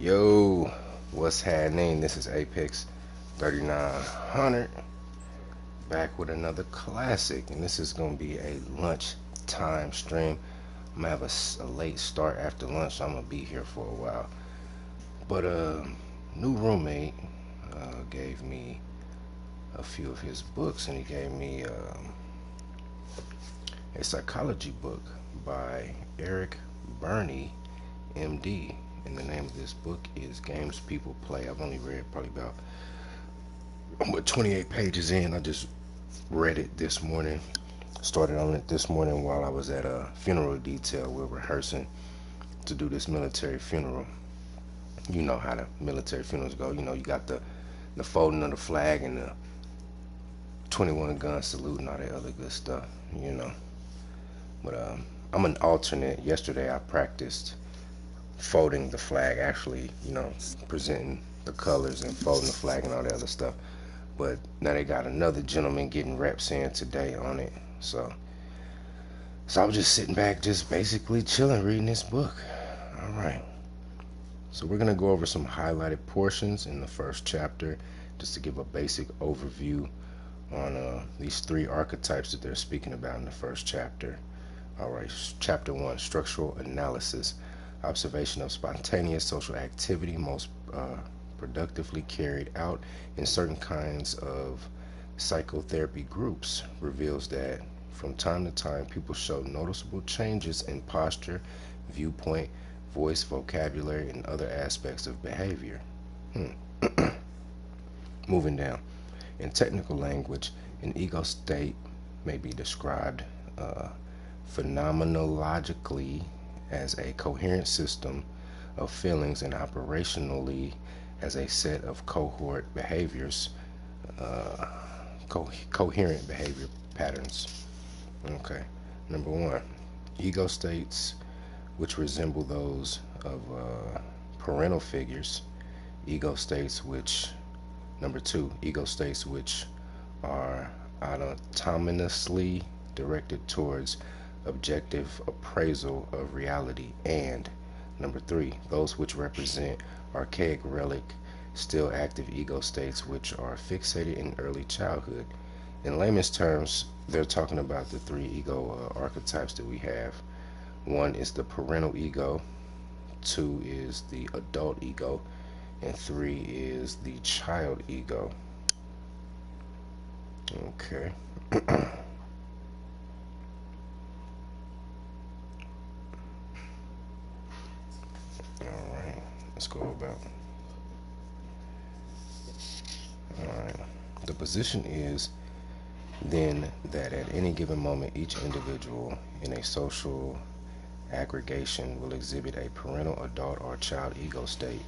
Yo, what's happening? This is Apex 3900 back with another classic, and this is gonna be a lunch time stream. I'm gonna have a late start after lunch, so I'm gonna be here for a while. But new roommate gave me a few of his books, and he gave me a psychology book by Eric Burney, MD. And the name of this book is Games People Play. I've only read probably about 28 pages in. I just read it this morning. Started on it this morning while I was at a funeral detail. We're rehearsing to do this military funeral. You know how the military funerals go. You know, you got the folding of the flag and the 21 gun salute and all that other good stuff, you know. But I'm an alternate. Yesterday I practiced folding the flag, actually, you know, presenting the colors and folding the flag and all that other stuff. But now they got another gentleman getting reps in today on it. So I was just sitting back, just basically chilling, reading this book. All right. So we're gonna go over some highlighted portions in the first chapter, just to give a basic overview on these three archetypes that they're speaking about in the first chapter. All right. Chapter 1: Structural Analysis. Observation of spontaneous social activity most productively carried out in certain kinds of psychotherapy groups reveals that from time to time people show noticeable changes in posture, viewpoint, voice, vocabulary, and other aspects of behavior. Moving down. In technical language, an ego state may be described phenomenologically as a coherent system of feelings and operationally as a set of cohort behaviors, coherent behavior patterns. Okay. Number one, ego states which resemble those of parental figures. Ego states which, number two, ego states which are autonomously directed towards objective appraisal of reality, and number three, those which represent archaic relic, still active ego states which are fixated in early childhood. In layman's terms, they're talking about the three ego archetypes that we have. One is the parental ego, two is the adult ego, and three is the child ego. Okay. Alright, let's go about. Alright. The position is then that at any given moment each individual in a social aggregation will exhibit a parental, adult, or child ego state,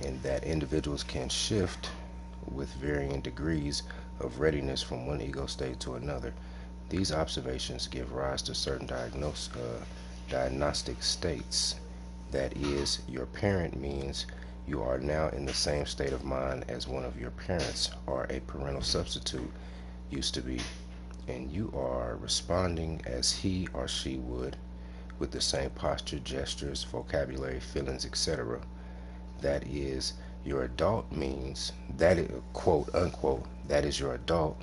and that individuals can shift with varying degrees of readiness from one ego state to another. These observations give rise to certain diagnostic states. That is, your parent means you are now in the same state of mind as one of your parents or a parental substitute used to be, and you are responding as he or she would with the same posture, gestures, vocabulary, feelings, etc. That is, your adult means that is, quote unquote, that is your adult.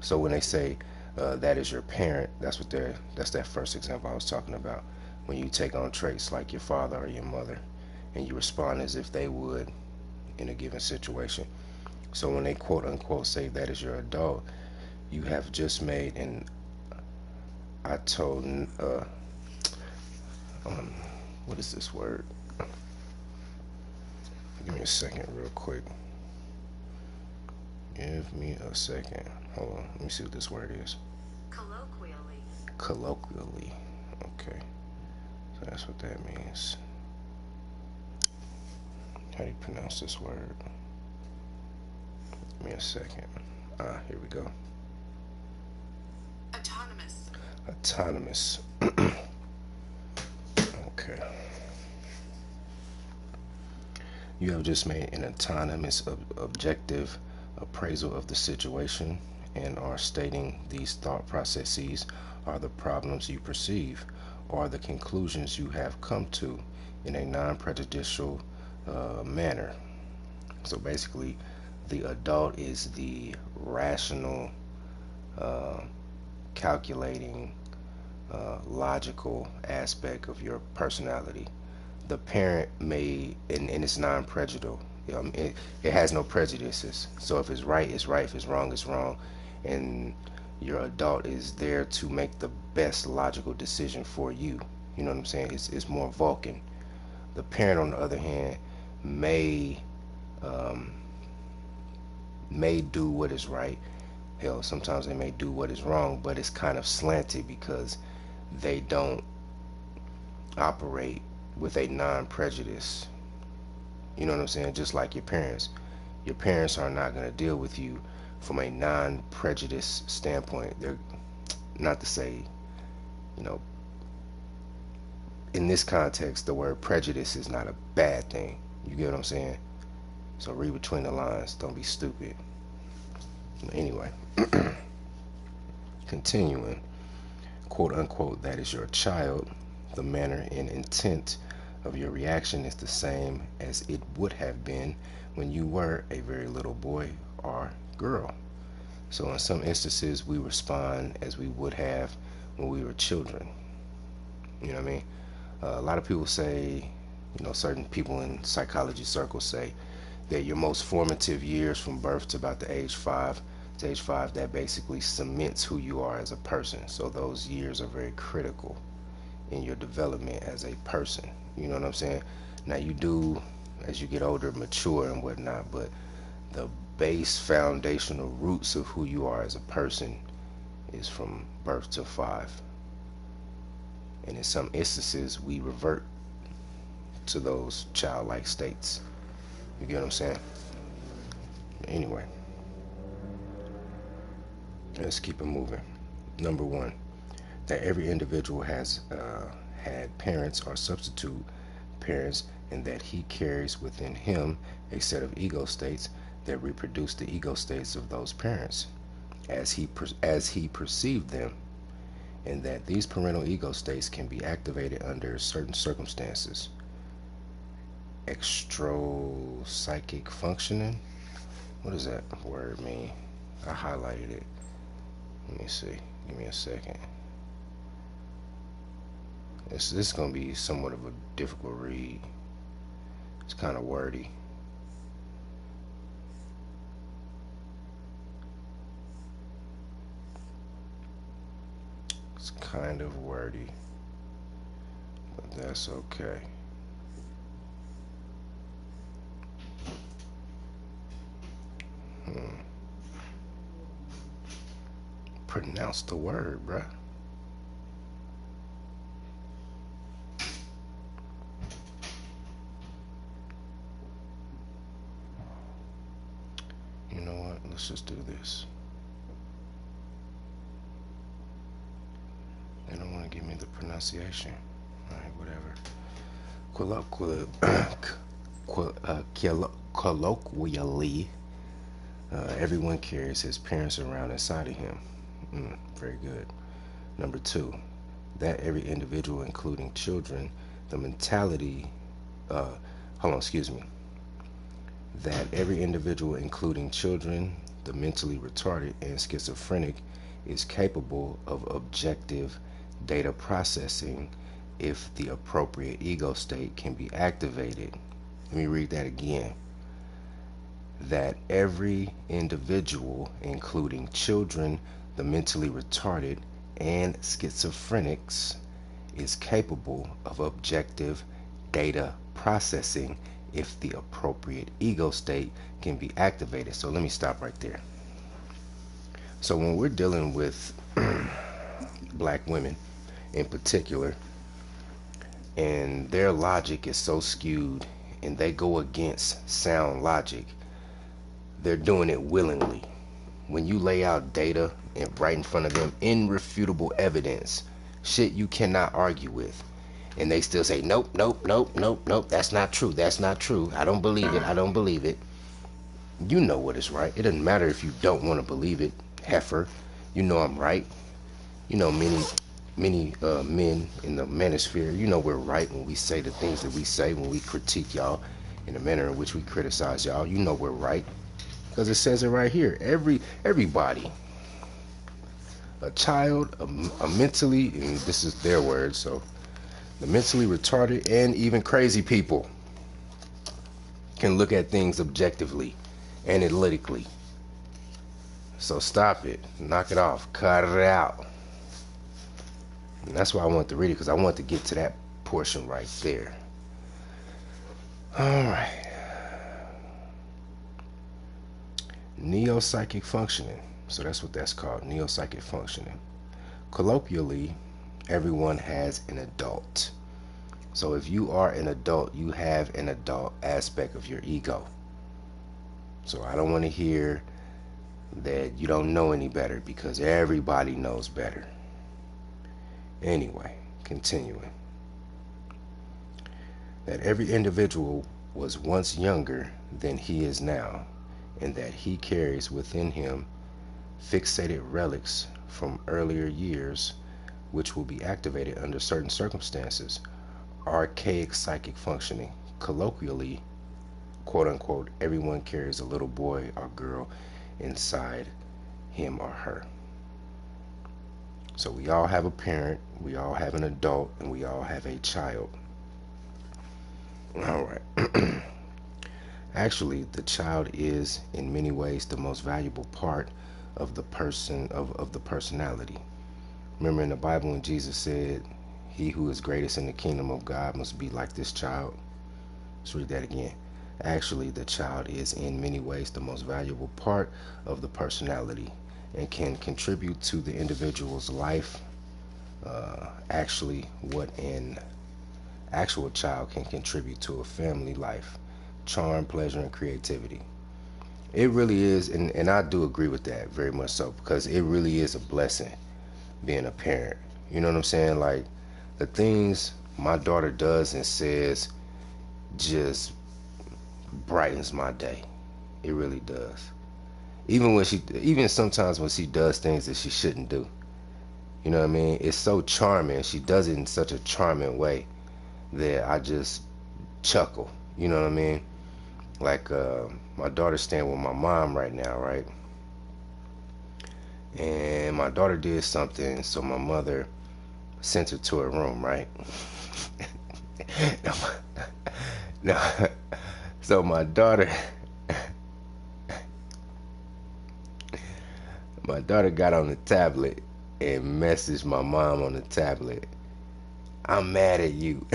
So when they say that is your parent, that's that first example I was talking about. When you take on traits like your father or your mother, and you respond as if they would in a given situation. So when they quote unquote say that is your adult, you have just made an I told what is this word? Give me a second real quick. Give me a second. Hold on. Let me see what this word is. Colloquially. Colloquially. Okay. So that's what that means. How do you pronounce this word? Give me a second. Here we go. Autonomous. Autonomous. Okay. You have just made an autonomous objective appraisal of the situation and are stating these thought processes are the problems you perceive or the conclusions you have come to in a non-prejudicial manner. So basically, the adult is the rational, uh, calculating, logical aspect of your personality. The parent may, and it's non-prejudicial. It has no prejudices. So if it's right, it's right. If it's wrong, it's wrong. And your adult is there to make the best logical decision for you. You know what I'm saying? It's more Vulcan. The parent, on the other hand, may um, may do what is right. Hell, sometimes they may do what is wrong, but it's kind of slanted because they don't operate with a non-prejudice. You know what I'm saying? Just like your parents. Your parents are not going to deal with you from a non-prejudice standpoint. They're not to say, you know, in this context, the word prejudice is not a bad thing. You get what I'm saying? So read between the lines. Don't be stupid. Anyway, continuing, quote unquote, that is your child. The manner and intent of your reaction is the same as it would have been when you were a very little boy or girl. So in some instances, we respond as we would have when we were children. You know what I mean? A lot of people say, certain people in psychology circles say that your most formative years from birth to about the age 5, that basically cements who you are as a person. So those years are very critical in your development as a person. You know what I'm saying? Now you do, as you get older, mature and whatnot, but the base foundational roots of who you are as a person is from birth to 5. And in some instances, we revert to those childlike states. You get what I'm saying? Anyway, let's keep it moving. Number 1, that every individual has had parents or substitute parents, and that he carries within him a set of ego states that reproduce the ego states of those parents as he perceived them, and that these parental ego states can be activated under certain circumstances. Extropsychic functioning. What does that word mean? I highlighted it. Let me see. Give me a second. This is going to be somewhat of a difficult read. It's kind of wordy. It's kind of wordy, but that's okay. Pronounce the word, bruh. You know what? Let's just do this. They don't want to give me the pronunciation. Alright, whatever. Colloquially, everyone carries his parents around inside of him. Very good. Number 2, that every individual, including children, the mentality, that every individual, including children, the mentally retarded and schizophrenic, is capable of objective data processing if the appropriate ego state can be activated. Let me read that again. That every individual, including children, the mentally retarded, and schizophrenics, is capable of objective data processing if the appropriate ego state can be activated. So let me stop right there. So when we're dealing with black women in particular, and their logic is so skewed and they go against sound logic, they're doing it willingly. When you lay out data and right in front of them, irrefutable evidence, shit you cannot argue with, and they still say nope, nope, nope, nope, nope, that's not true, that's not true, I don't believe it, I don't believe it. You know what is right. It doesn't matter if you don't want to believe it, heifer. You know I'm right. You know many men in the manosphere, we're right when we say the things that we say, when we critique y'all. in the manner in which we criticize y'all, you know we're right, because it says it right here. Everybody, a child, a mentally, and this is their words, so the mentally retarded and even crazy people can look at things objectively, analytically. So stop it, knock it off, cut it out. And that's why I want to read it, because I want to get to that portion right there. All right. Neo-psychic functioning. So that's what that's called, neo-psychic functioning. Colloquially, everyone has an adult. So if you are an adult, you have an adult aspect of your ego. So I don't want to hear that you don't know any better, because everybody knows better. Anyway, continuing. That every individual was once younger than he is now, and that he carries within him fixated relics from earlier years which will be activated under certain circumstances. Archaic psychic functioning. Colloquially, quote unquote, everyone carries a little boy or girl inside him or her. So we all have a parent, we all have an adult, and we all have a child. All right. Actually, the child is in many ways the most valuable part of the of the personality. Remember in the Bible when Jesus said, "He who is greatest in the kingdom of God must be like this child." Let's read that again. Actually, the child is in many ways the most valuable part of the personality and can contribute to the individual's life. Actually, what an actual child can contribute to a family life: charm, pleasure, and creativity. It really is, and I do agree with that very much so, because it really is a blessing being a parent. You know what I'm saying? Like, the things my daughter does and says just brightens my day. It really does. Even sometimes when she does things that she shouldn't do. You know what I mean? It's so charming. She does it in such a charming way that I just chuckle. You know what I mean? Like, my daughter's staying with my mom right now, right? And my daughter did something, so my mother sent her to her room, right? no, no, so my daughter got on the tablet and messaged my mom on the tablet, "I'm mad at you."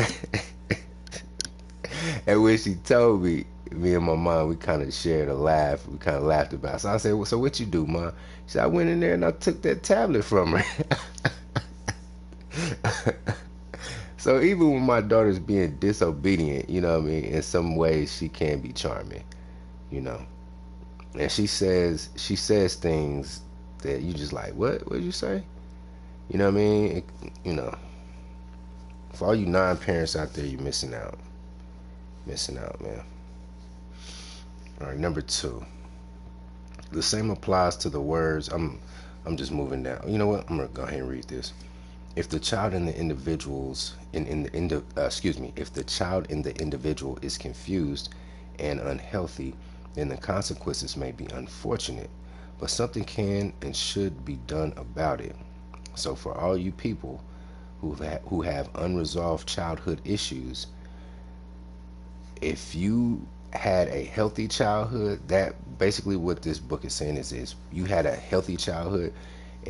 And when she told me, me and my mom, we kind of shared a laugh. We kind of laughed about it. So I said, "Well, so what you do, Mom?" She said, "I went in there and I took that tablet from her." So even when my daughter's being disobedient, you know what I mean, in some ways she can be charming, you know. And she says things that you just like, what did you say? You know what I mean? You know, for all you non-parents out there, you're missing out. Missing out, man. All right, number 2. The same applies to the words. I'm just moving down. You know what? I'm gonna go ahead and read this. If the child in the individuals if the child in the individual is confused and unhealthy, then the consequences may be unfortunate, but something can and should be done about it. So for all you people who have unresolved childhood issues, if you had a healthy childhood, that basically what this book is saying is you had a healthy childhood,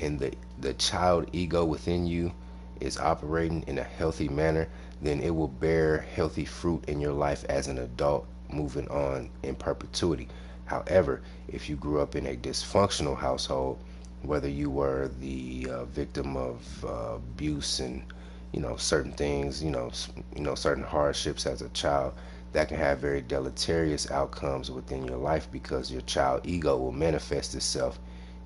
and the child ego within you is operating in a healthy manner, then it will bear healthy fruit in your life as an adult moving on in perpetuity. However, if you grew up in a dysfunctional household, whether you were the victim of abuse and certain things, certain hardships as a child, that can have very deleterious outcomes within your life, because your child ego will manifest itself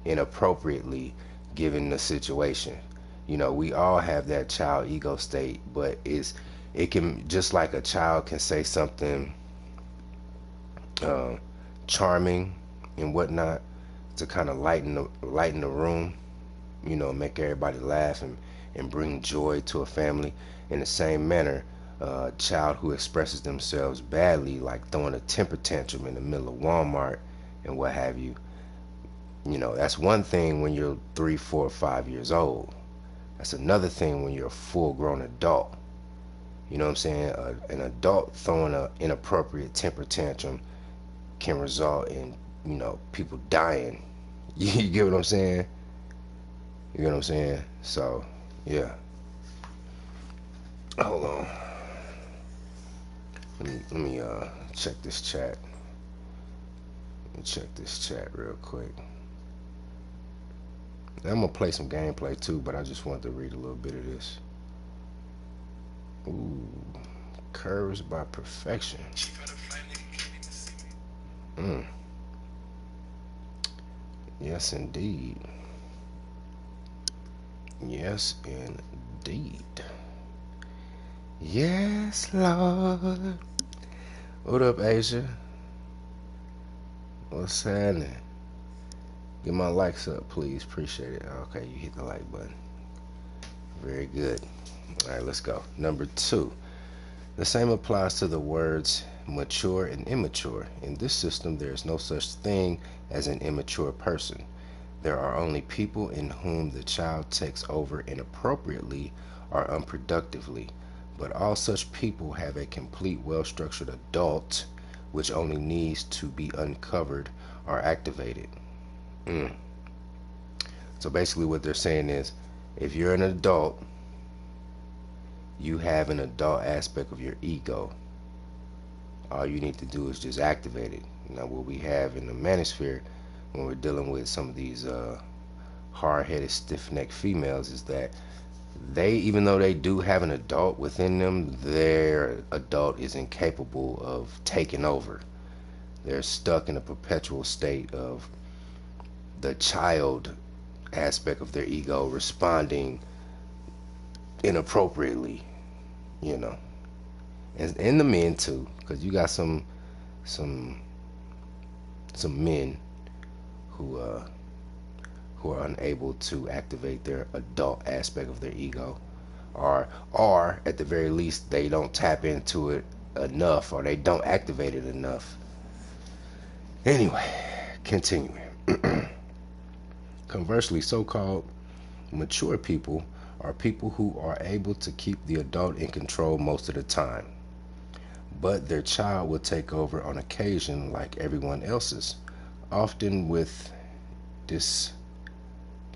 inappropriately given the situation. We all have that child ego state, but it can, just like a child can say something uh, charming and whatnot to kind of lighten the room, make everybody laugh and bring joy to a family. In the same manner, A child who expresses themselves badly, like throwing a temper tantrum in the middle of Walmart and what have you. That's one thing when you're 3, 4, 5 years old. That's another thing when you're a full-grown adult. You know what I'm saying? An adult throwing an inappropriate temper tantrum can result in, people dying. You get what I'm saying? You get what I'm saying? So, yeah. Hold on. Let me check this chat. Let me check this chat real quick. I'm gonna play some gameplay too, but I just wanted to read a little bit of this. Ooh, curves by perfection. Mm. Yes, indeed. Yes, indeed. Yes, Lord. What up, Asia? What's happening? Get my likes up, please. Appreciate it. Okay, you hit the like button. Very good. All right, let's go. Number 2. The same applies to the words mature and immature. In this system, there is no such thing as an immature person. There are only people in whom the child takes over inappropriately or unproductively. But all such people have a complete, well-structured adult which only needs to be uncovered or activated. Mm. So basically what they're saying is, if you're an adult, you have an adult aspect of your ego. All you need to do is just activate it. Now what we have in the manosphere when we're dealing with some of these hard-headed, stiff-necked females is that they, even though they do have an adult within them, their adult is incapable of taking over. They're stuck in a perpetual state of the child aspect of their ego responding inappropriately, you know. And the men too, because you got some men who are unable to activate their adult aspect of their ego, or at the very least they don't tap into it enough, or they don't activate it enough. Anyway, continuing. Conversely, so-called mature people are people who are able to keep the adult in control most of the time, but their child will take over on occasion like everyone else's, often with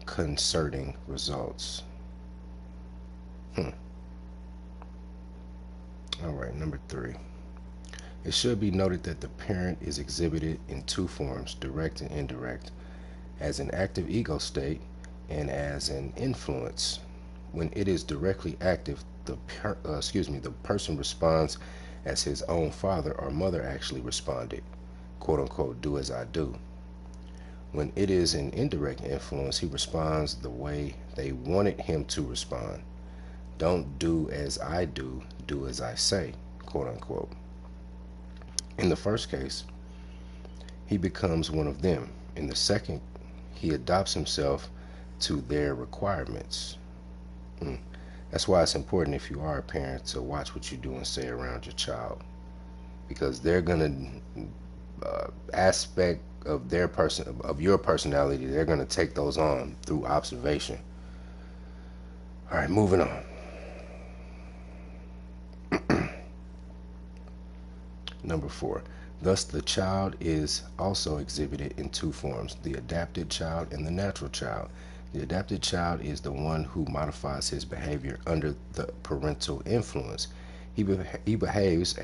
disconcerting results. Alright, number 3. It should be noted that the parent is exhibited in 2 forms, direct and indirect, as an active ego state and as an influence. When it is directly active, the person responds as his own father or mother actually responded, quote unquote, do as I do. When it is an indirect influence, he responds the way they wanted him to respond. Don't do as I do, do as I say, quote unquote. In the first case, he becomes one of them. In the second, he adopts himself to their requirements. That's why it's important, if you are a parent, to watch what you do and say around your child, because they're gonna aspect of your personality, they're gonna take those on through observation. All right, moving on. Number 4. Thus, the child is also exhibited in 2 forms, the adapted child and the natural child. The adapted child is the one who modifies his behavior under the parental influence. He behaves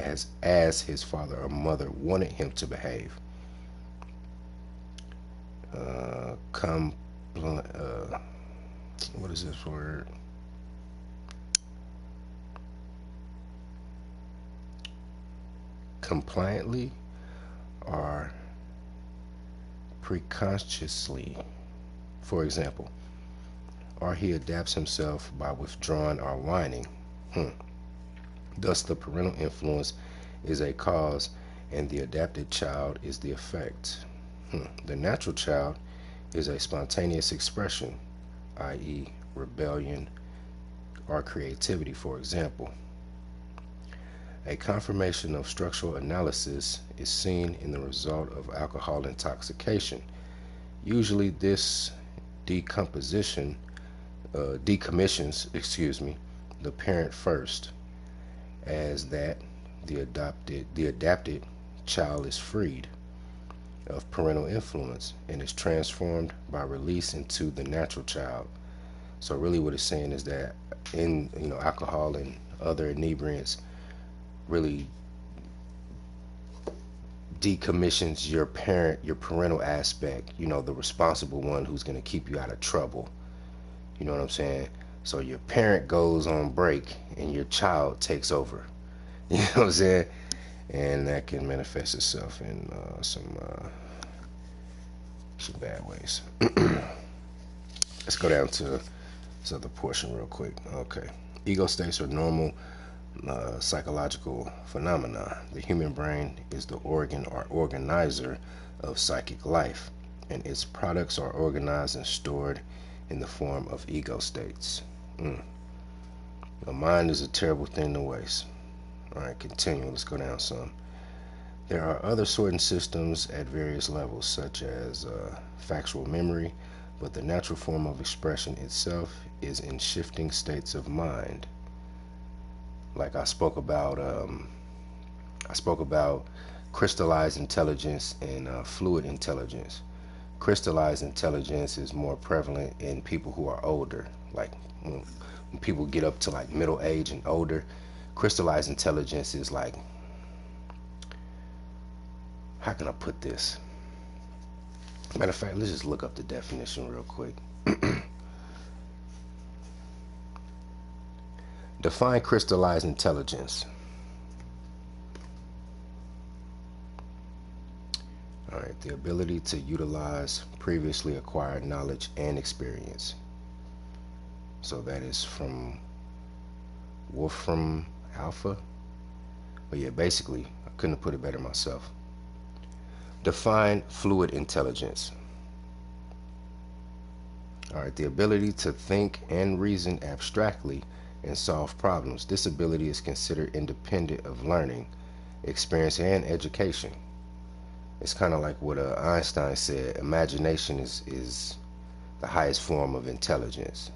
as his father or mother wanted him to behave. What is this word? Compliantly or preconsciously. For example, or he adapts himself by withdrawing or whining. Thus, the parental influence is a cause and the adapted child is the effect. The natural child is a spontaneous expression, i.e., rebellion or creativity, for example. A confirmation of structural analysis is seen in the result of alcohol intoxication. Usually this decomposition decommissions the parent first, as that the adapted child is freed of parental influence and is transformed by release into the natural child. So really what it's saying is that in alcohol and other inebriants really decommissions your parental aspect, the responsible one who's going to keep you out of trouble. You know what I'm saying? So your parent goes on break and your child takes over. You know what I'm saying? And that can manifest itself in some bad ways. Let's go down to this other portion real quick. Okay. Ego states are normal psychological phenomena. The human brain is the organ or organizer of psychic life, and its products are organized and stored in the form of ego states. The mind is a terrible thing to waste. Alright, continue. Let's go down some. There are other sorting systems at various levels, such as factual memory, but the natural form of expression itself is in shifting states of mind. Like I spoke about crystallized intelligence and fluid intelligence. Crystallized intelligence is more prevalent in people who are older, like when people get up to like middle age and older. Crystallized intelligence is like, how can I put this? Matter of fact, let's just look up the definition real quick. Define crystallized intelligence. Alright, the ability to utilize previously acquired knowledge and experience. So that is from Wolfram Alpha. But yeah, basically, I couldn't have put it better myself. Define fluid intelligence. Alright, the ability to think and reason abstractly and solve problems. This ability is considered independent of learning, experience, and education. It's kind of like what Einstein said, imagination is the highest form of intelligence.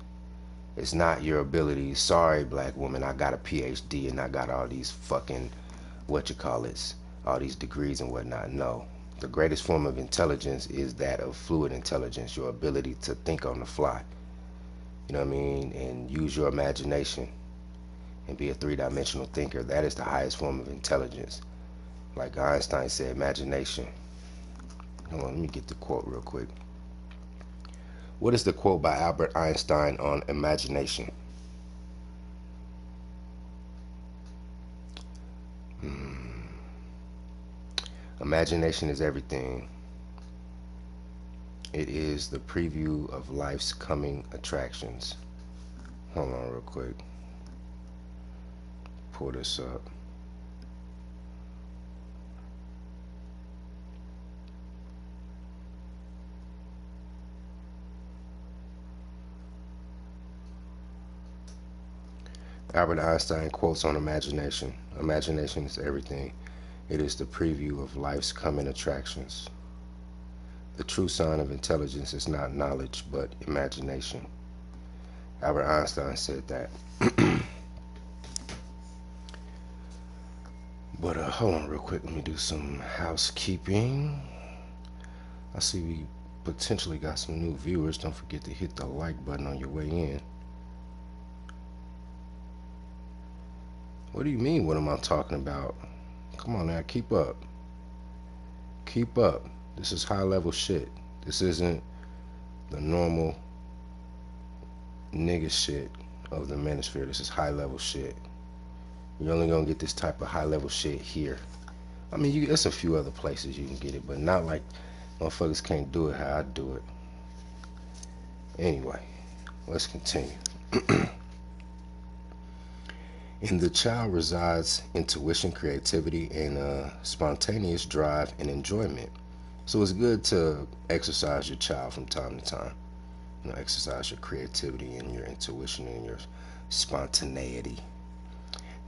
It's not your ability. Sorry, black woman, I got a PhD and I got all these fucking, all these degrees and whatnot. No. The greatest form of intelligence is that of fluid intelligence, your ability to think on the fly. You know what I mean? And use your imagination and be a three-dimensional thinker. That is the highest form of intelligence. Like Einstein said, imagination. Hold on, let me get the quote real quick. What is the quote by Albert Einstein on imagination? Imagination is everything. It is the preview of life's coming attractions. Hold on real quick. Pull this up. Albert Einstein quotes on imagination. Imagination is everything. It is the preview of life's coming attractions. The true sign of intelligence is not knowledge, but imagination. Albert Einstein said that. But hold on real quick. Let me do some housekeeping. I see we potentially got some new viewers. Don't forget to hit the like button on your way in. What do you mean, what am I talking about? Come on now, keep up. Keep up. This is high level shit. This isn't the normal nigga shit of the manosphere. This is high level shit. You're only gonna get this type of high level shit here. I mean, there's a few other places you can get it, but not like motherfuckers can't do it how I do it. Anyway, let's continue. In the child resides intuition, creativity, and spontaneous drive and enjoyment. So it's good to exercise your child from time to time. Exercise your creativity and your intuition and your spontaneity.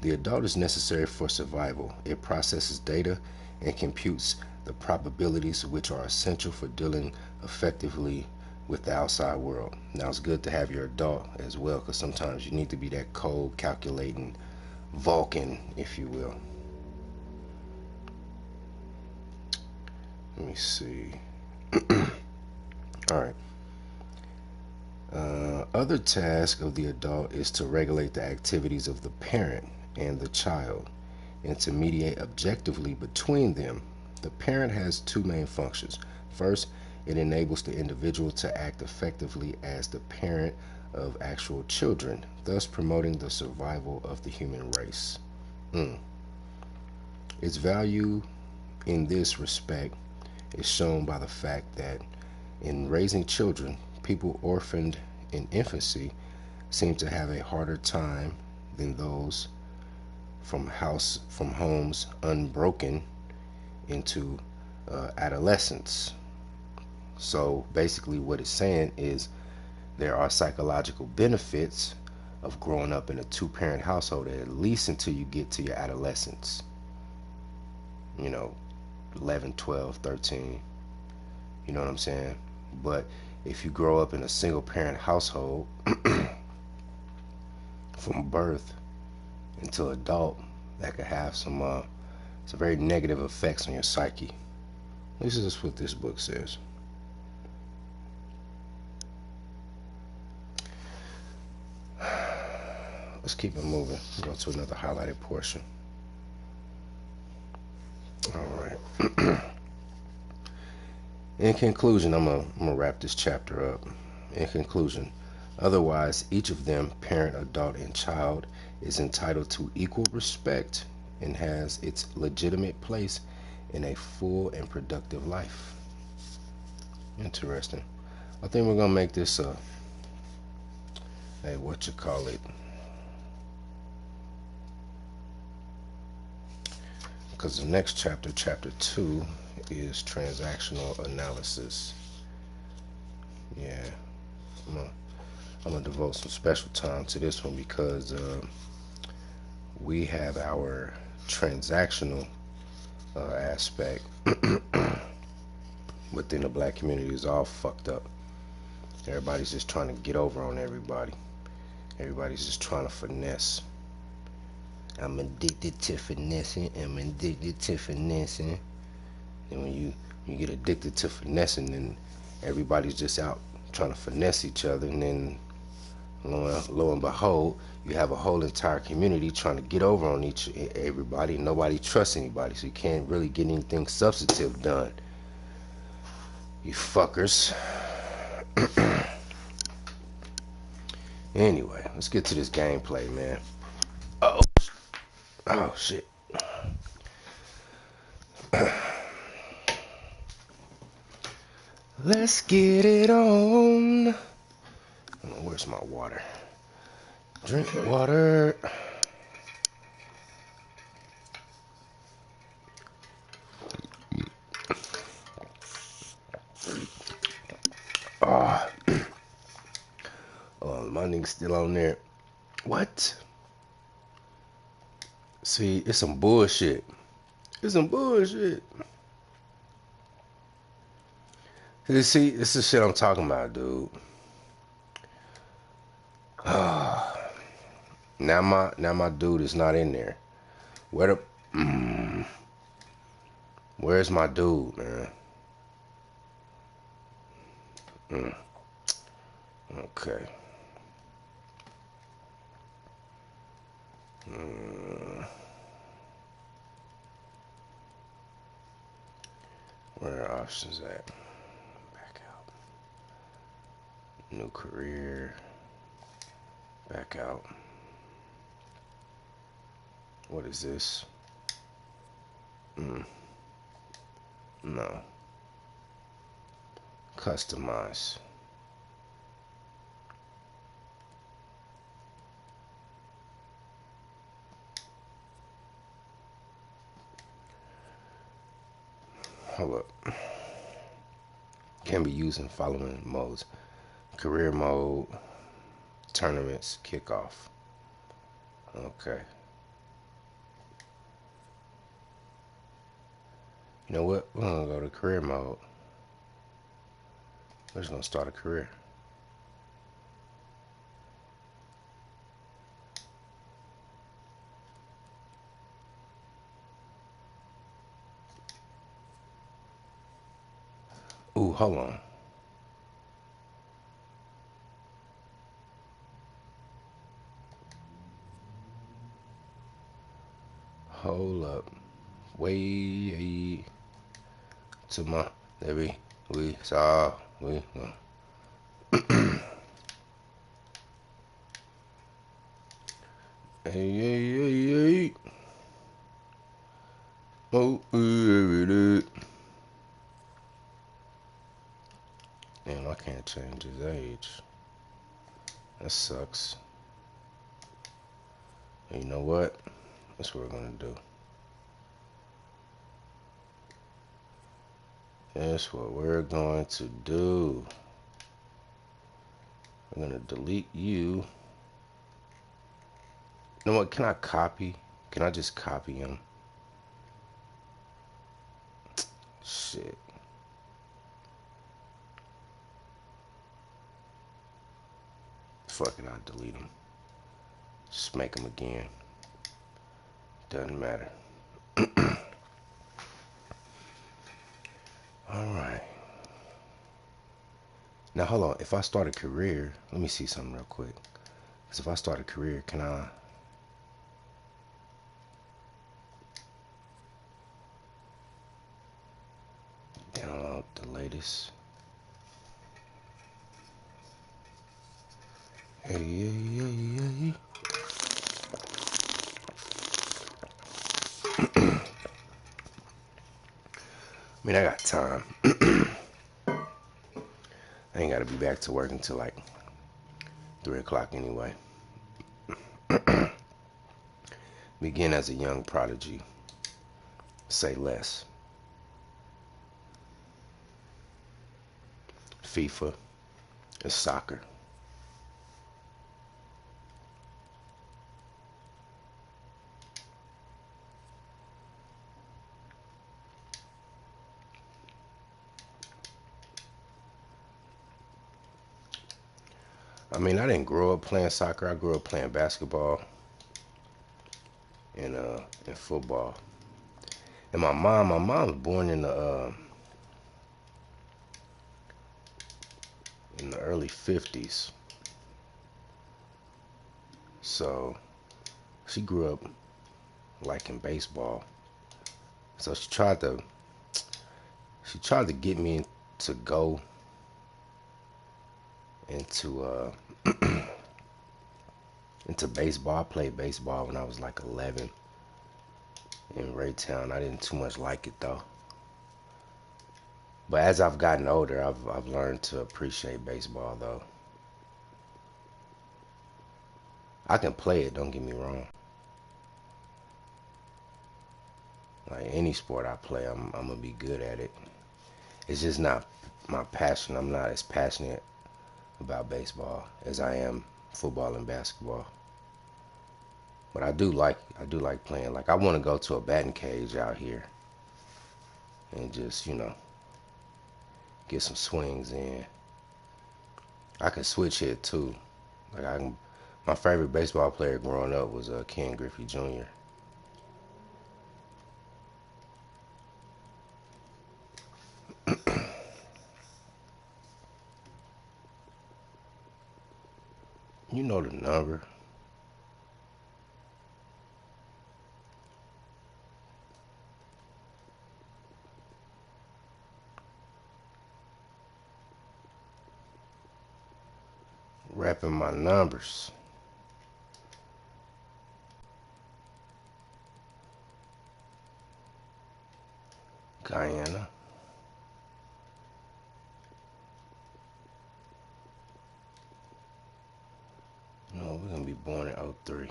The adult is necessary for survival. It processes data and computes the probabilities which are essential for dealing effectively with the outside world. Now, it's good to have your adult as well, because sometimes you need to be that cold, calculating Vulcan, if you will. Let me see. All right. Other task of the adult is to regulate the activities of the parent and the child and to mediate objectively between them. The parent has two main functions. First, it enables the individual to act effectively as the parent of actual children, thus promoting the survival of the human race. Its value in this respect is shown by the fact that in raising children, people orphaned in infancy seem to have a harder time than those from homes unbroken into adolescence. So basically, what it's saying is there are psychological benefits of growing up in a two-parent household, at least until you get to your adolescence. You know, 11, 12, 13. You know what I'm saying? But if you grow up in a single-parent household from birth until adult, that could have some very negative effects on your psyche. This is what this book says. Let's keep it moving. Go to another highlighted portion. All right. In conclusion, I'm gonna wrap this chapter up. In conclusion, otherwise, each of them, parent, adult, and child, is entitled to equal respect and has its legitimate place in a full and productive life. Interesting. I think we're gonna make this a what you call it, because the next chapter, chapter 2, is transactional analysis. Yeah, I'm gonna devote some special time to this one because we have our transactional aspect within the black community is all fucked up. Everybody's just trying to get over on everybody. Everybody's just trying to finesse. I'm addicted to finessing. I'm addicted to finessing. And when you get addicted to finessing, then everybody's just out trying to finesse each other, and then lo and behold, you have a whole entire community trying to get over on everybody. Nobody trusts anybody, so you can't really get anything substantive done. You fuckers. Anyway, let's get to this gameplay, man. Oh shit. Let's get it on. Where's my water? Drink water. Oh, my nigga's still on there. What? See, it's some bullshit. It's some bullshit. See, this is shit I'm talking about, dude. Now my dude is not in there. Where's my dude, man? Okay. Where are options at? Back out. New career. Back out. What is this? No. Customize. Hold up. Can be used in following modes: career mode, tournaments, kickoff. Okay. You know what? We're gonna go to career mode. We're just gonna start a career. Ooh, hold on. Hold up. Wait to my there we saw we hey hey hey oh damn, I can't change his age. That sucks. And you know what? That's what we're gonna do. That's what we're going to do. I'm gonna delete you. You know what? Can I copy? Can I just copy him? Shit. Fuck it, I'll delete him. Just make him again. Doesn't matter. Alright. Now hold on. If I start a career, let me see something real quick. Because if I start a career, can I download the latest? Hey, hey, hey, hey. I mean, I got time. I ain't got to be back to work until like 3 o'clock anyway. Begin as a young prodigy. Say less. FIFA is soccer. I mean, I didn't grow up playing soccer. I grew up playing basketball and football. And my mom was born in the early 50s. So she grew up liking baseball. So she tried to get me to go into into baseball. I played baseball when I was like 11 in Raytown. I didn't too much like it though. But as I've gotten older, I've learned to appreciate baseball though. I can play it, don't get me wrong. Like any sport I play, I'm gonna be good at it. It's just not my passion. I'm not as passionate about baseball as I am football and basketball. But I do like playing. Like I want to go to a batting cage out here and just get some swings in. I can switch hit too. Like I can. My favorite baseball player growing up was Ken Griffey Jr. You know the number. Rapping my numbers. Guyana. No, we're gonna be born in '03.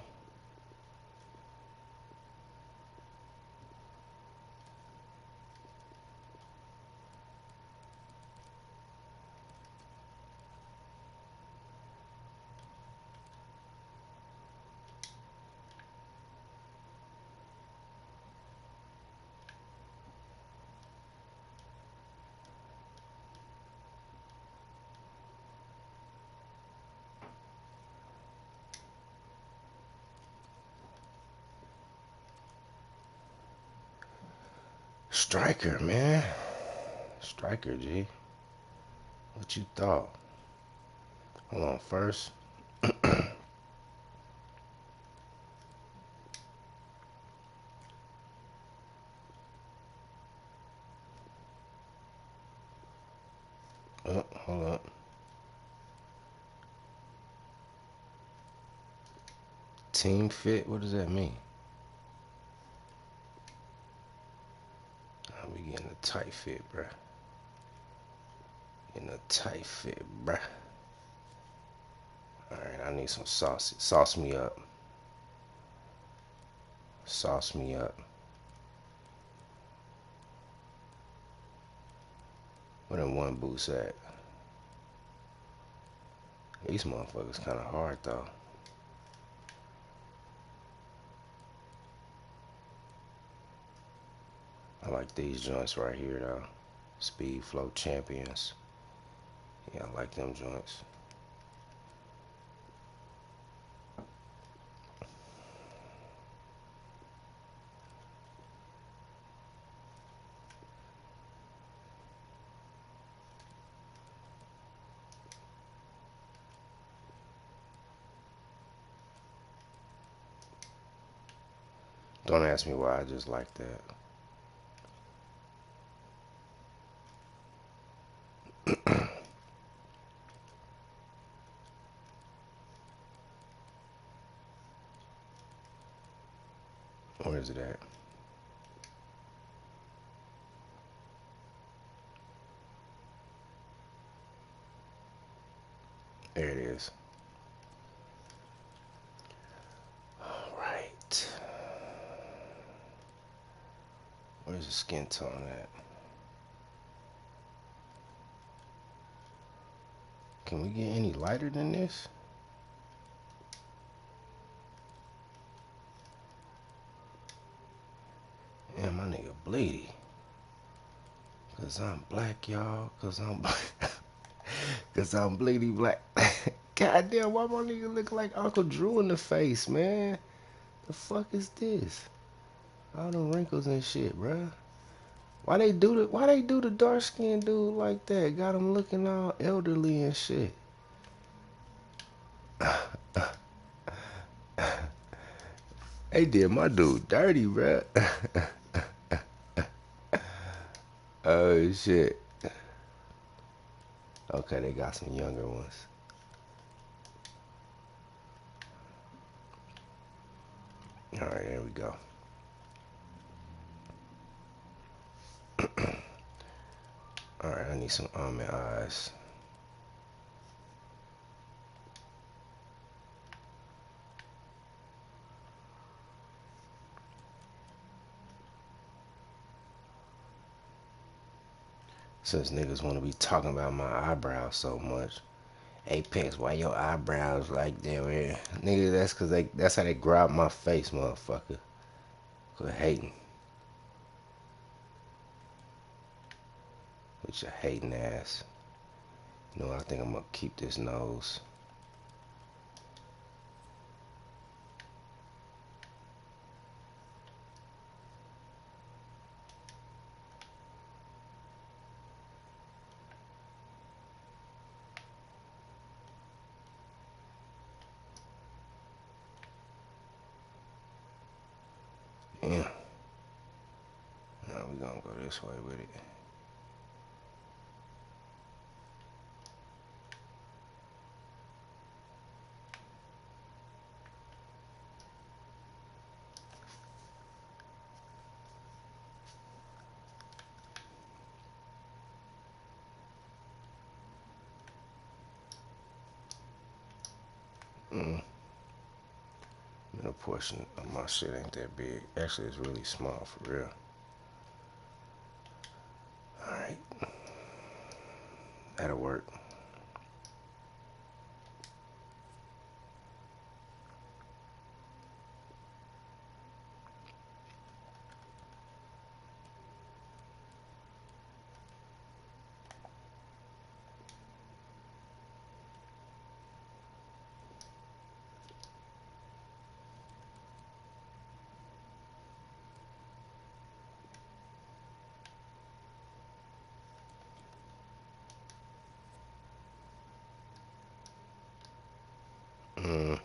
Striker, man. Striker, G. What you thought? Hold on, first. Oh, hold up. Team fit? What does that mean? We getting a tight fit, bruh. Getting a tight fit, bruh. Alright, I need some sauce. Sauce me up. Sauce me up. Where them one boots at? These motherfuckers kind of hard, though. I like these joints right here, though. Speed Flow Champions. Yeah, I like them joints. Don't ask me why, I just like that. Where is it at? There it is. Alright. Where's the skin tone at? Can we get any lighter than this? Damn, my nigga bleedy. Cause I'm black, y'all. Cause I'm Cause I'm bleedy black. Goddamn, why my nigga look like Uncle Drew in the face, man? The fuck is this? All them wrinkles and shit, bruh. Why they do the dark skinned dude like that? Got him looking all elderly and shit. They did my dude dirty, bruh. Oh shit. Okay, they got some younger ones. Alright, there we go. Alright, I need some almond eyes. Since niggas want to be talking about my eyebrows so much. Apex, why your eyebrows like that, man? Nigga, that's cause that's how they grow out my face, motherfucker. Quit hating. With your hating ass. You know, I think I'm gonna keep this nose. Yeah. Now we gonna go this way with it. Middle portion of my shit ain't that big. Actually, it's really small for real. Alright. That'll work. Mm-hmm.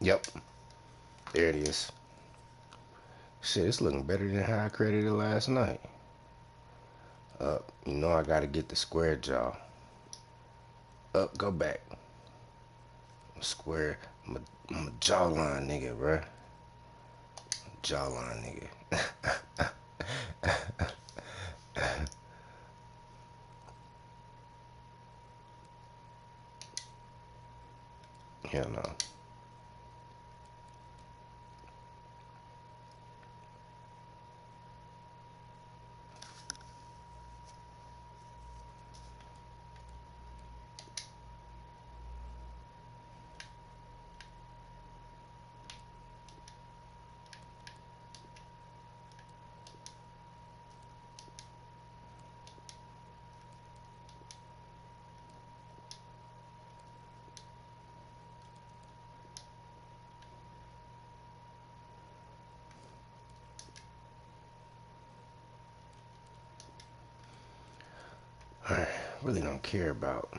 Yep. There it is. Shit, it's looking better than how I created it last night. Up. You know I gotta get the square jaw. Up, go back. Square. I'm a jawline nigga, bruh. Jawline nigga. Hell no. I really don't care about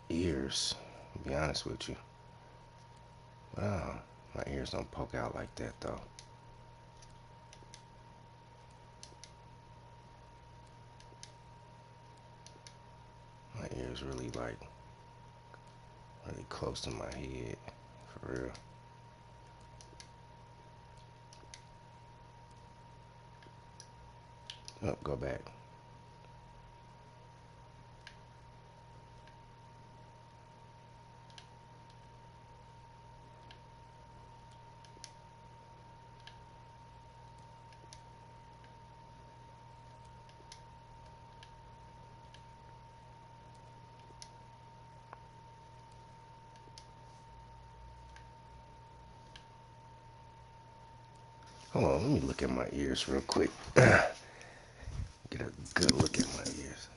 ears, to be honest with you. Wow, my ears don't poke out like that though. My ears really really close to my head, for real. Oh, go back. Hold on, let me look at my ears real quick. Get a good look at my ears.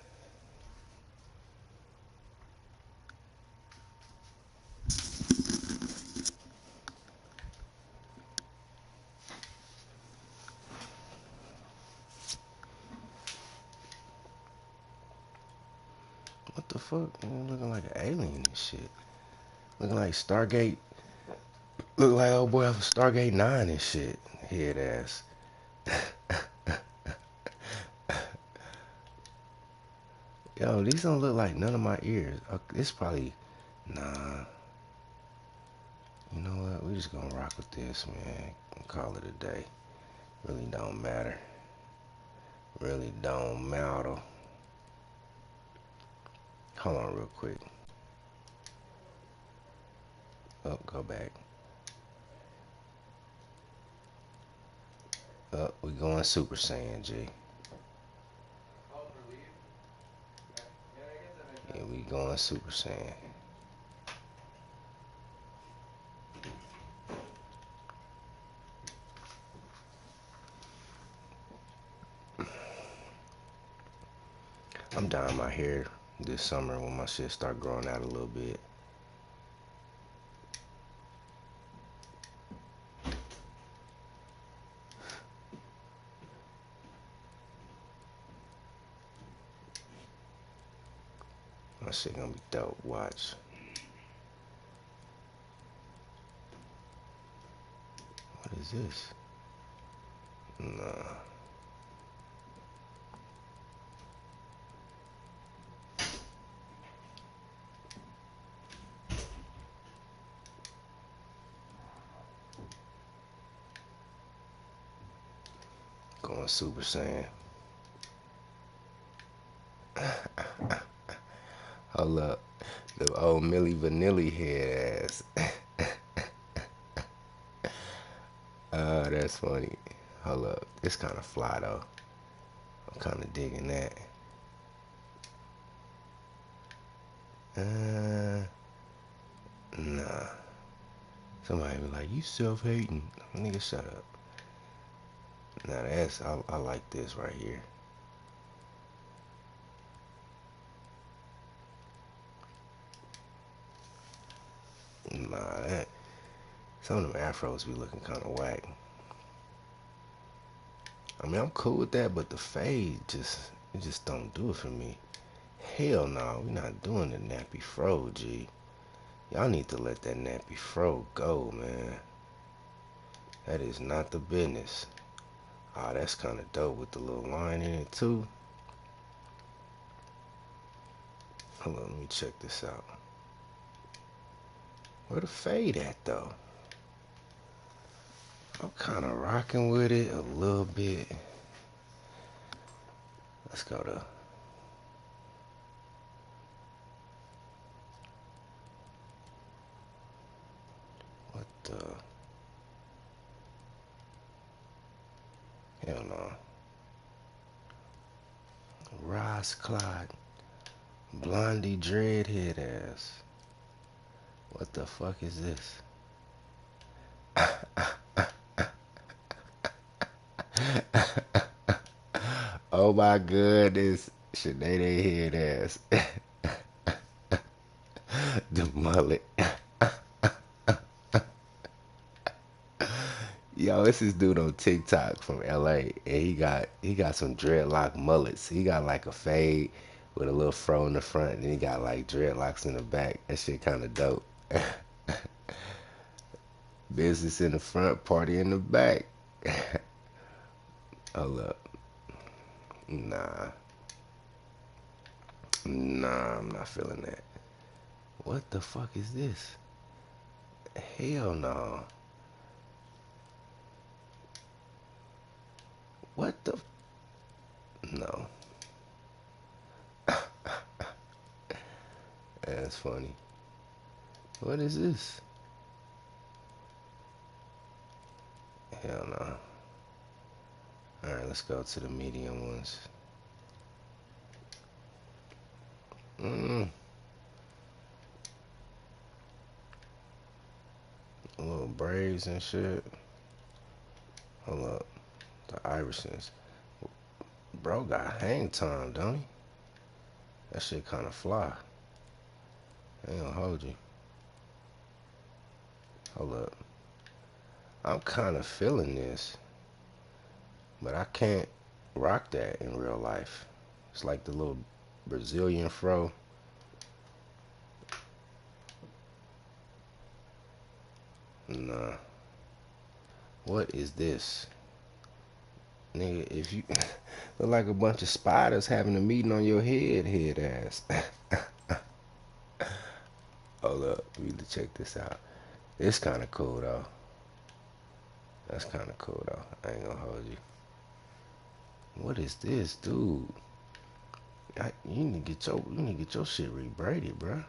What the fuck? Man, looking like an alien and shit. Looking like Stargate. Look like old boy off of Stargate 9 and shit. Head ass. Yo, these don't look like none of my ears. This probably, nah. You know what? We just gonna rock with this, man. Call it a day. Really don't matter. Really don't matter. Hold on real quick. Up, go back. Up, we going Super Saiyan, G. Yeah, we going Super Saiyan. I'm dyeing my hair this summer when my shit start growing out a little bit. My shit gonna be dope. Watch. What is this? Nah. Going Super Saiyan. Hold up. The old Milli Vanilli head ass. That's funny. Hold up. It's kind of fly though. I'm kind of digging that. Nah. Somebody be like, you self-hating. Nigga, shut up. Now that's, I like this right here. Nah, that, some of them afros be looking kind of whack. I mean, I'm cool with that, but the fade it just don't do it for me. Hell no, we not doing the nappy fro, G. Y'all need to let that nappy fro go, man. That is not the business. Ah, that's kind of dope with the little line in it, too. Hold on, let me check this out. Where the fade at, though? I'm kind of rocking with it a little bit. Let's go to... What the... Hell no. Ross Clyde. Blondie dreadhead ass. What the fuck is this? Oh my goodness. Sinead head ass. The mullet. Yo, it's this dude on TikTok from LA, and he got some dreadlock mullets. He got like a fade with a little fro in the front, and he got like dreadlocks in the back. That shit kind of dope. Business in the front, party in the back. Hold up. Nah. Nah, I'm not feeling that. What the fuck is this? Hell no. What the? No. That's funny. What is this? Hell no. Alright, let's go to the medium ones. Little braids and shit. Hold up. The Irisons. Bro got hang time, don't he? That shit kind of fly. I ain't gonna hold you. Hold up. I'm kind of feeling this, but I can't rock that in real life. It's like the little Brazilian fro. Nah. What is this? Nigga, if you look like a bunch of spiders having a meeting on your head ass. Hold up, we need to check this out. It's kind of cool though. That's kind of cool though. I ain't gonna hold you. What is this, dude? You need to get your shit rebraided, bruh.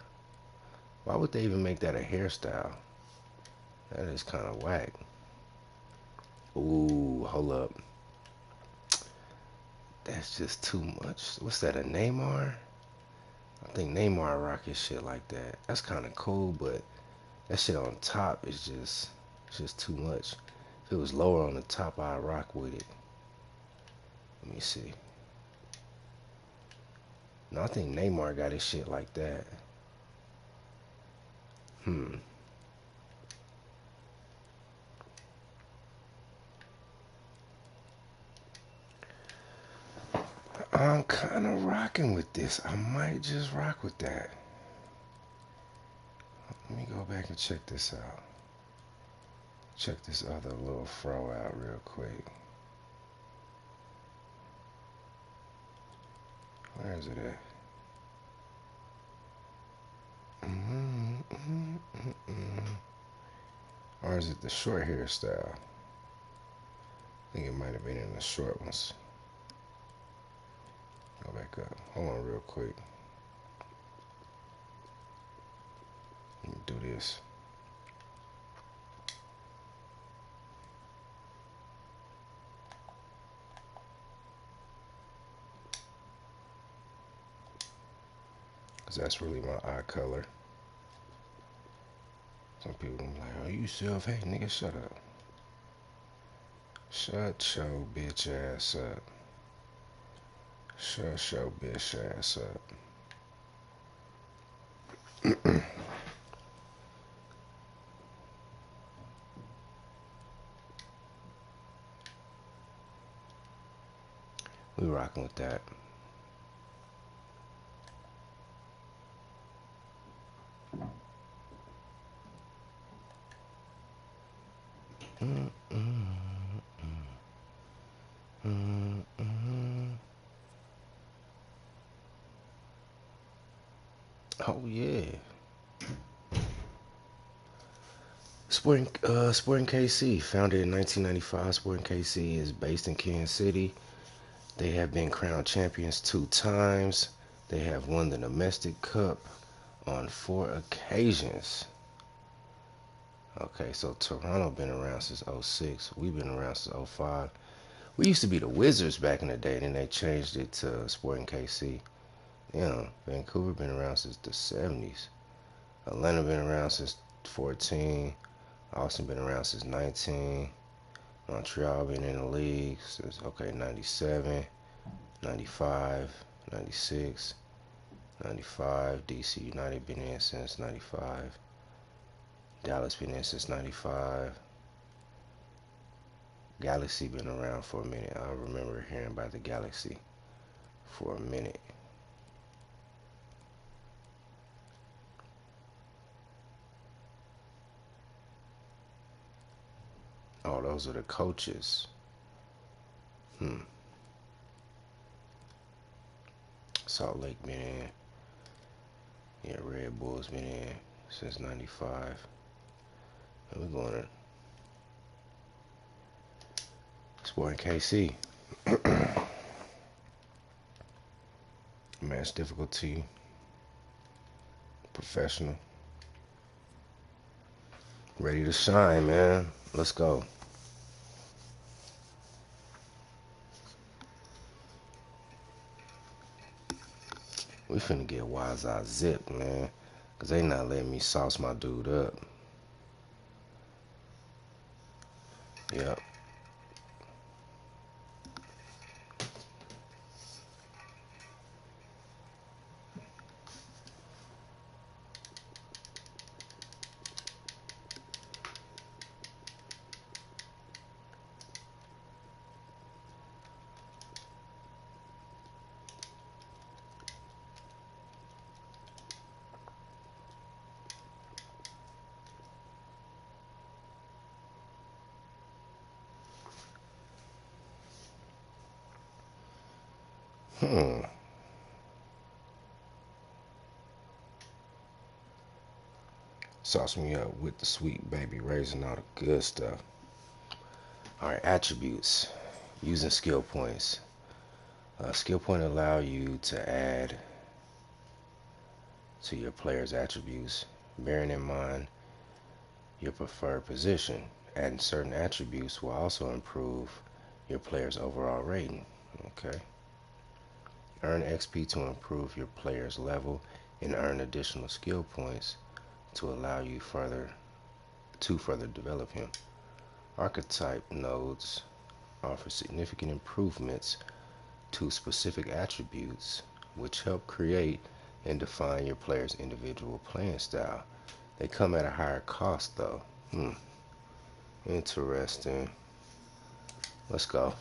Why would they even make that a hairstyle? That is kind of whack. Ooh, hold up. That's just too much. What's that, a Neymar? I think Neymar rock his shit like that. That's kind of cool, but that shit on top is just too much. If it was lower on the top, I'd rock with it. Let me see. No, I think Neymar got his shit like that. I'm kind of rocking with this. I might just rock with that. Let me go back and check this out. Check this other little fro out real quick. Where is it at? Or is it the short hairstyle? I think it might have been in the short ones. Go back up. Hold on real quick. Let me do this. that's really my eye color. Some people be like, "Oh, you self-hate, nigga, shut up. Shut your bitch ass up. Shut your bitch ass up." We rocking with that. Oh yeah. Sporting KC, founded in 1995. Sporting KC is based in Kansas City. They have been crowned champions 2 times. They have won the domestic cup on 4 occasions. Okay, so Toronto been around since '06. We've been around since '05. We used to be the Wizards back in the day, then they changed it to Sporting KC. Vancouver been around since the '70s. Atlanta been around since 14. Austin been around since 19. Montreal been in the league since 97, 95, 96, 95. DC United been in since 95. Dallas been in since 95. Galaxy been around for a minute. I remember hearing about the Galaxy for a minute. Oh, those are the coaches. Salt Lake been in. Yeah, Red Bulls been in since 95. And we're going to Sporting KC. Match difficulty, professional. Ready to shine, man. Let's go. We finna get Wise Eye zipped, man. Because they not letting me sauce my dude up. Yep. Sauce me up with the sweet baby raising all the good stuff. Alright, attributes. Using skill points. Skill point allow you to add to your player's attributes, bearing in mind your preferred position. Adding certain attributes will also improve your player's overall rating. Okay. Earn XP to improve your player's level and earn additional skill points to allow you further develop him. Archetype nodes offer significant improvements to specific attributes which help create and define your player's individual playing style. They come at a higher cost though. Interesting. Let's go.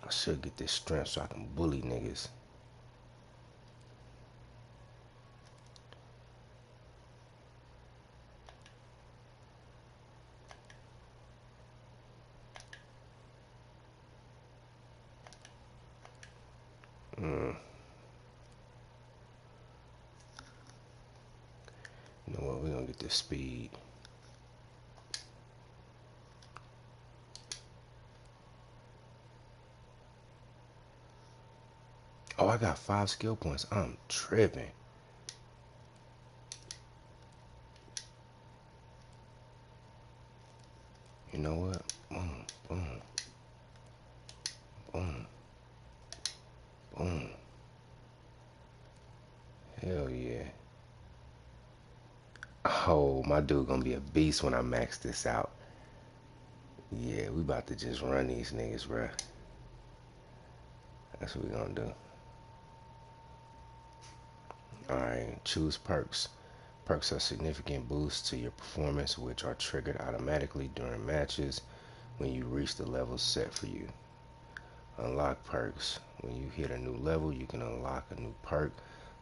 I should get this strength so I can bully niggas. You know what? We're gonna get this speed. Oh, I got 5 skill points. I'm tripping. Oh, my dude gonna be a beast when I max this out. Yeah, we about to just run these niggas, bruh. That's what we gonna do. Alright, choose perks. Perks are significant boosts to your performance, which are triggered automatically during matches when you reach the level set for you. Unlock perks. When you hit a new level, you can unlock a new perk.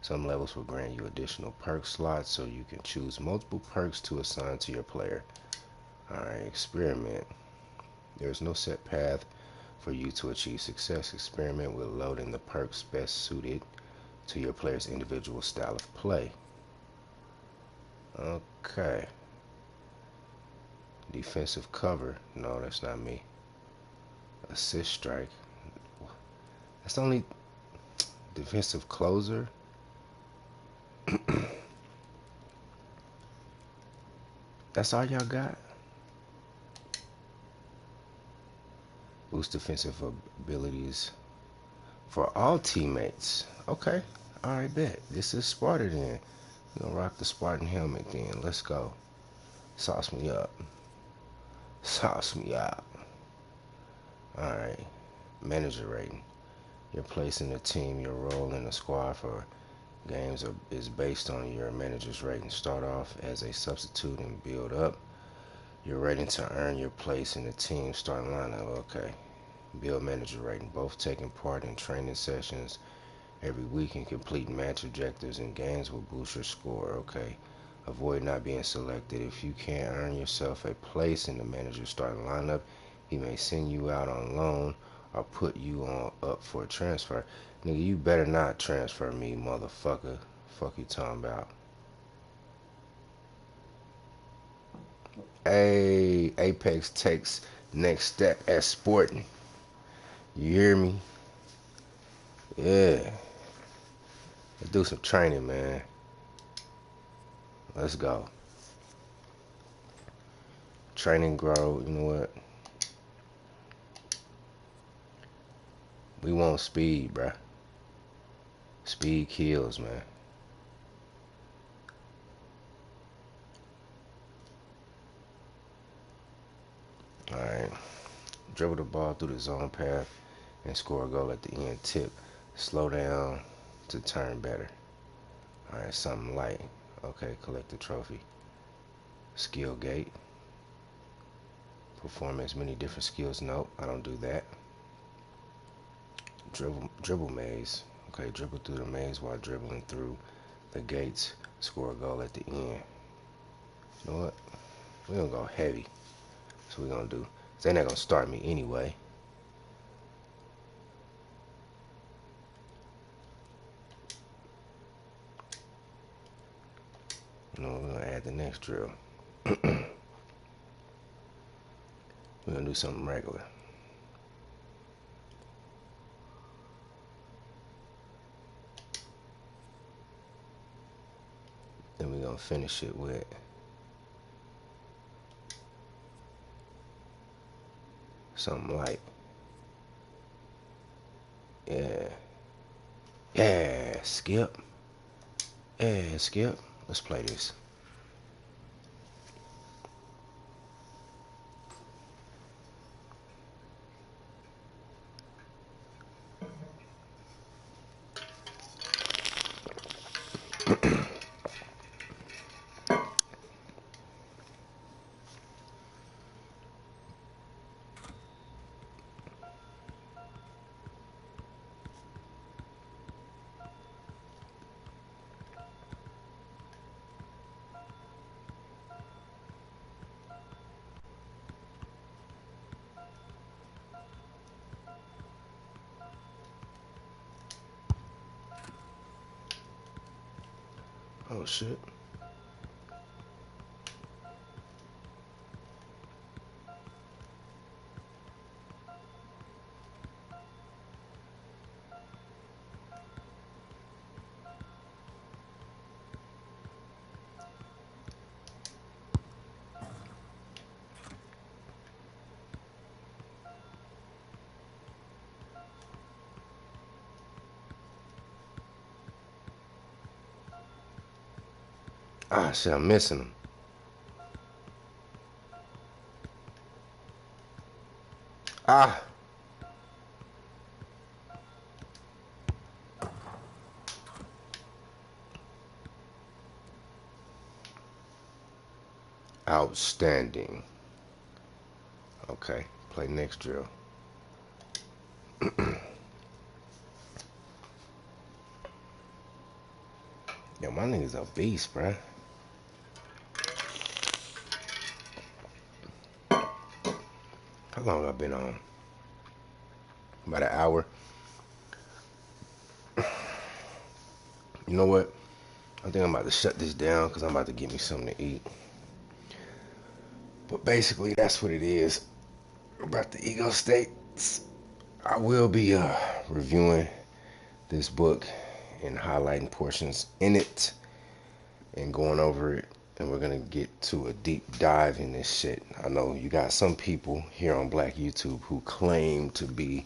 Some levels will grant you additional perk slots, so you can choose multiple perks to assign to your player. Alright, experiment. There is no set path for you to achieve success. Experiment with loading the perks best suited to your player's individual style of play. Okay. Defensive cover. No, that's not me. Assist strike. That's only defensive closer. That's all y'all got? Boost defensive abilities for all teammates. Okay. Alright, bet. This is Sparta then. We're gonna rock the Spartan helmet then. Let's go. Sauce me up. Sauce me up. Alright. Manager rating. Your place in the team, your role in the squad for games is based on your manager's rating. Start off as a substitute and build up your rating to earn your place in the team starting lineup. Okay. Build manager rating. Both taking part in training sessions every week and complete match objectives and games will boost your score. Okay. Avoid not being selected. If you can't earn yourself a place in the manager's starting lineup, he may send you out on loan or put you on up for a transfer. Nigga, you better not transfer me, motherfucker. Fuck you talking about. Hey, Apex takes next step at sporting. You hear me? Yeah. Let's do some training, man. Let's go. Training grow. You know what? We want speed, bruh. Speed kills, man. Alright. Dribble the ball through the zone path and score a goal at the end. Tip. Slow down to turn better. Alright, something light. Okay, collect the trophy. Skill gate. Perform as many different skills. Nope, I don't do that. Dribble maze. Okay, dribble through the maze while dribbling through the gates. Score a goal at the end. You know what? We're gonna go heavy. That's what we're gonna do. They're not gonna start me anyway. You know, we're gonna add the next drill. We're gonna do something regular. Then we're gonna finish it with something light. Yeah. Yeah, skip. Yeah, skip. Let's play this. Oh shit. Ah shit, I'm missing him. Ah, outstanding. Okay, play next drill. Yo, my nigga's a beast, bruh. How long I been on? About an hour. You know what? I think I'm about to shut this down because I'm about to get me something to eat. But basically, that's what it is about the ego states. I will be reviewing this book and highlighting portions in it and going over it. And we're going to get to a deep dive in this shit. I know you got some people here on Black YouTube who claim to be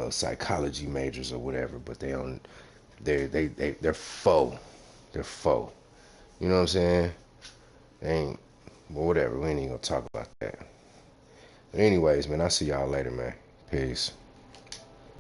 psychology majors or whatever, but they're faux. They're faux. You know what I'm saying? They ain't. Well, whatever. We ain't even gonna talk about that. But anyways, man, I'll see y'all later, man. Peace.